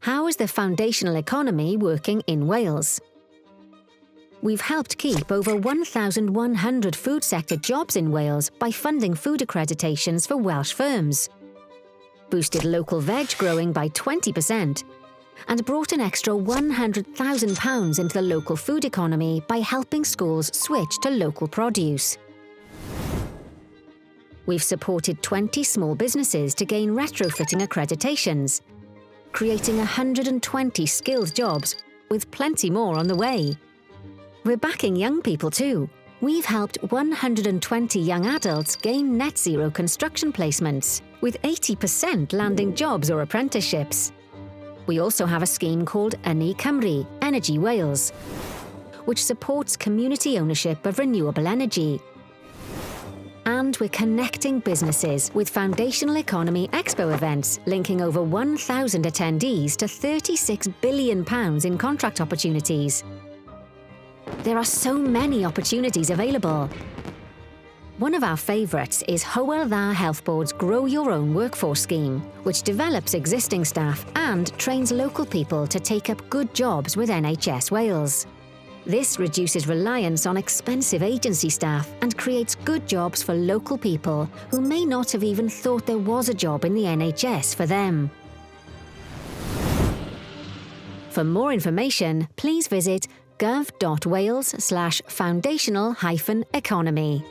How is the foundational economy working in Wales? We've helped keep over 1,100 food sector jobs in Wales by funding food accreditations for Welsh firms, boosted local veg growing by 20%, and brought an extra £100,000 into the local food economy by helping schools switch to local produce. We've supported 20 small businesses to gain retrofitting accreditations, creating 120 skilled jobs, with plenty more on the way. We're backing young people too. We've helped 120 young adults gain net zero construction placements, with 80% landing jobs or apprenticeships. We also have a scheme called Ynni Cymru, Energy Wales, which supports community ownership of renewable energy. And we're connecting businesses with foundational economy Expo events, linking over 1,000 attendees to £36 billion in contract opportunities. There are so many opportunities available. One of our favourites is Hywel Dda Health Board's Grow Your Own Workforce scheme, which develops existing staff and trains local people to take up good jobs with NHS Wales. This reduces reliance on expensive agency staff and creates good jobs for local people who may not have even thought there was a job in the NHS for them. For more information, please visit gov.wales/foundational-economy.